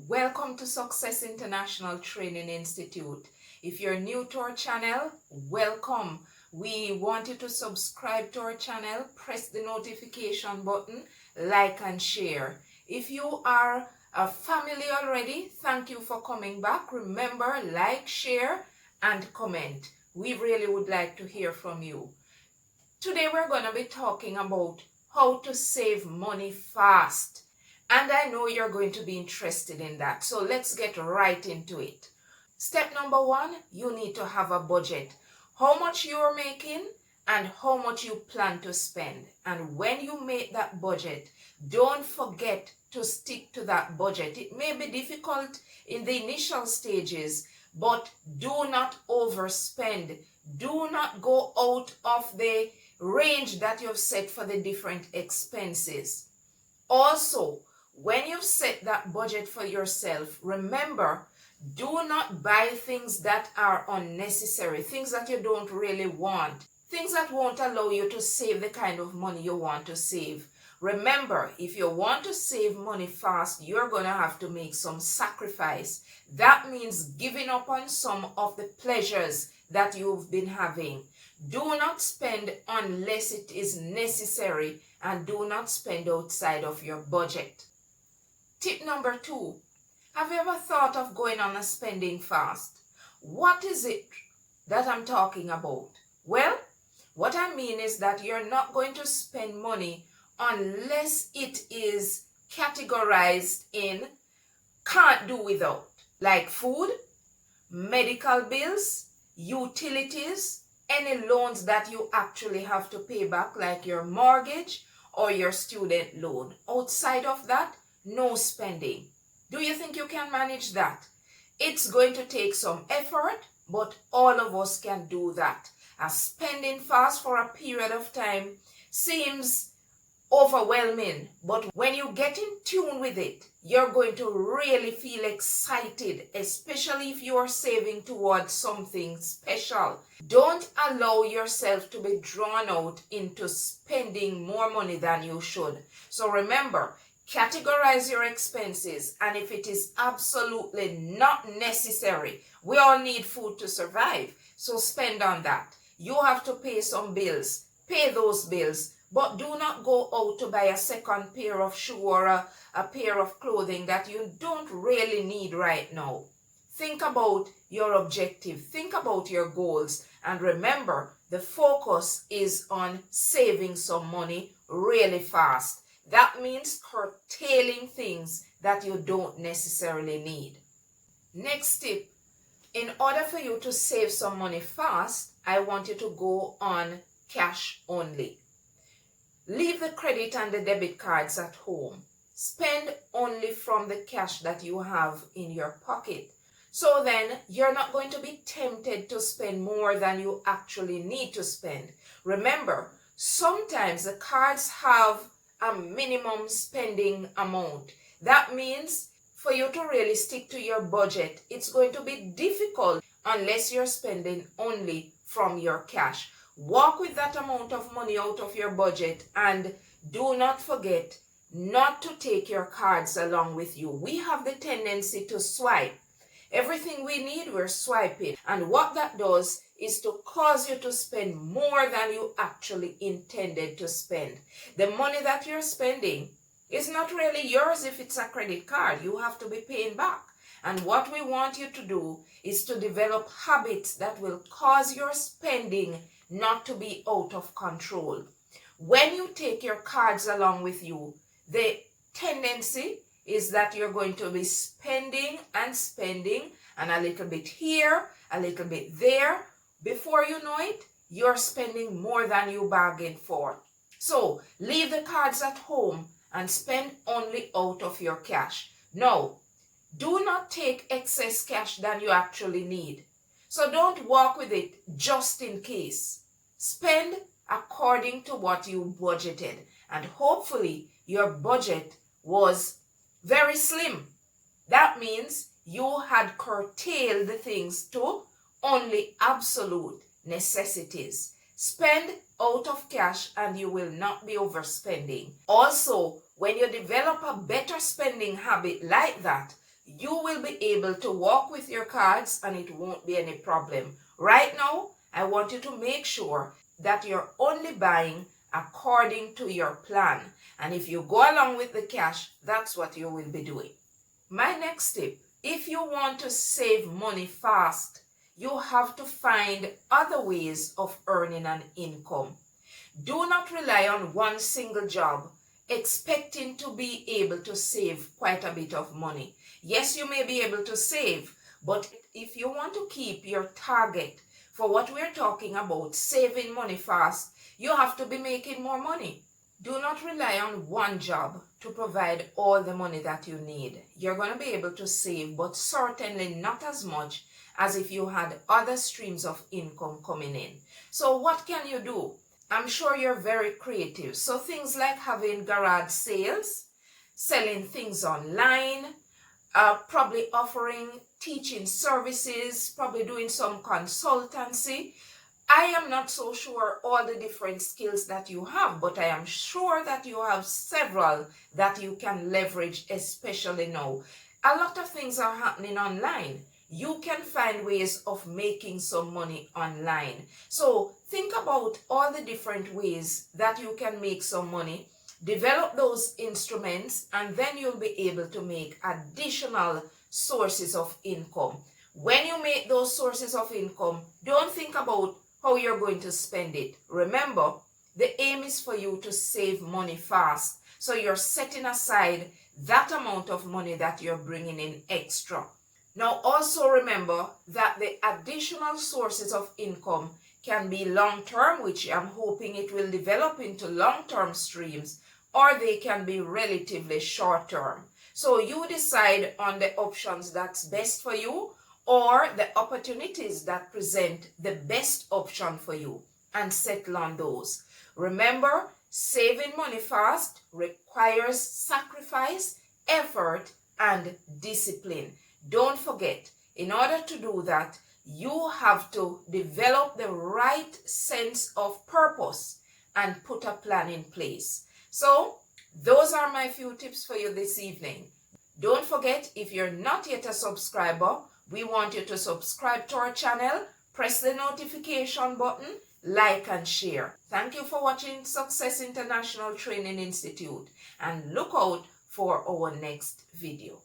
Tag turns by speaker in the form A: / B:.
A: Welcome to Success International Training Institute. If you're new to our channel, welcome. We want you to subscribe to our channel, press the notification button, like and share. If you are a family already, thank you for coming back. Remember, like, share, and comment. We really would like to hear from you. Today we're going to be talking about how to save money fast. And I know you're going to be interested in that. So let's get right into it. Step number one, you need to have a budget. How much you're making and how much you plan to spend. And when you make that budget, don't forget to stick to that budget. It may be difficult in the initial stages, but do not overspend. Do not go out of the range that you've set for the different expenses. Also, when you've set that budget for yourself, remember, do not buy things that are unnecessary, things that you don't really want, things that won't allow you to save the kind of money you want to save. Remember, if you want to save money fast, you're going to have to make some sacrifice. That means giving up on some of the pleasures that you've been having. Do not spend unless it is necessary, and do not spend outside of your budget. Tip number two, have you ever thought of going on a spending fast? What is it that I'm talking about? Well, what I mean is that you're not going to spend money unless it is categorized in can't do without, like food, medical bills, utilities, any loans that you actually have to pay back, like your mortgage or your student loan. Outside of that, no spending. Do you think you can manage that? It's going to take some effort, but all of us can do that. A spending fast for a period of time seems overwhelming, but when you get in tune with it, you're going to really feel excited, especially if you are saving towards something special. Don't allow yourself to be drawn out into spending more money than you should. So remember, categorize your expenses, and if it is absolutely not necessary, we all need food to survive, so spend on that. You have to pay some bills, pay those bills, but do not go out to buy a second pair of shoe or a pair of clothing that you don't really need right now. Think about your objective, think about your goals, and remember, the focus is on saving some money really fast. That means curtailing things that you don't necessarily need. Next tip, in order for you to save some money fast, I want you to go on cash only. Leave the credit and the debit cards at home. Spend only from the cash that you have in your pocket. So then you're not going to be tempted to spend more than you actually need to spend. Remember, sometimes the cards have a minimum spending amount. That means for you to really stick to your budget, it's going to be difficult unless you're spending only from your cash. Walk with that amount of money out of your budget, and do not forget not to take your cards along with you. We have the tendency to swipe. Everything we need, we're swiping. And what that does is to cause you to spend more than you actually intended to spend. The money that you're spending is not really yours if it's a credit card. You have to be paying back. And what we want you to do is to develop habits that will cause your spending not to be out of control. When you take your cards along with you, the tendency is that you're going to be spending and spending, and a little bit here, a little bit there. Before you know it, you're spending more than you bargained for. So leave the cards at home and spend only out of your cash. Now, do not take excess cash than you actually need. So don't walk with it just in case. Spend according to what you budgeted, and hopefully your budget was very slim. That means you had curtailed the things to only absolute necessities. Spend out of cash and you will not be overspending. Also, when you develop a better spending habit like that, you will be able to walk with your cards and it won't be any problem. Right now, I want you to make sure that you're only buying according to your plan. And if you go along with the cash, that's what you will be doing. My next tip, if you want to save money fast, you have to find other ways of earning an income. Do not rely on one single job expecting to be able to save quite a bit of money. Yes, you may be able to save, but if you want to keep your target for what we're talking about, saving money fast, you have to be making more money. Do not rely on one job to provide all the money that you need. You're going to be able to save, but certainly not as much as if you had other streams of income coming in. So what can you do? I'm sure you're very creative. So things like having garage sales, selling things online, probably offering teaching services, probably doing some consultancy. I am not so sure all the different skills that you have, but I am sure that you have several that you can leverage, especially now. A lot of things are happening online. You can find ways of making some money online. So think about all the different ways that you can make some money. Develop those instruments and then you'll be able to make additional sources of income. When you make those sources of income, don't think about how you're going to spend it. Remember, the aim is for you to save money fast. So you're setting aside that amount of money that you're bringing in extra. Now also remember that the additional sources of income can be long-term, which I'm hoping it will develop into long-term streams, or they can be relatively short-term. So you decide on the options that's best for you or the opportunities that present the best option for you and settle on those. Remember, saving money fast requires sacrifice, effort, and discipline. Don't forget, in order to do that, you have to develop the right sense of purpose and put a plan in place. So, those are my few tips for you this evening. Don't forget, if you're not yet a subscriber, we want you to subscribe to our channel, press the notification button, like and share. Thank you for watching Success International Training Institute and look out for our next video.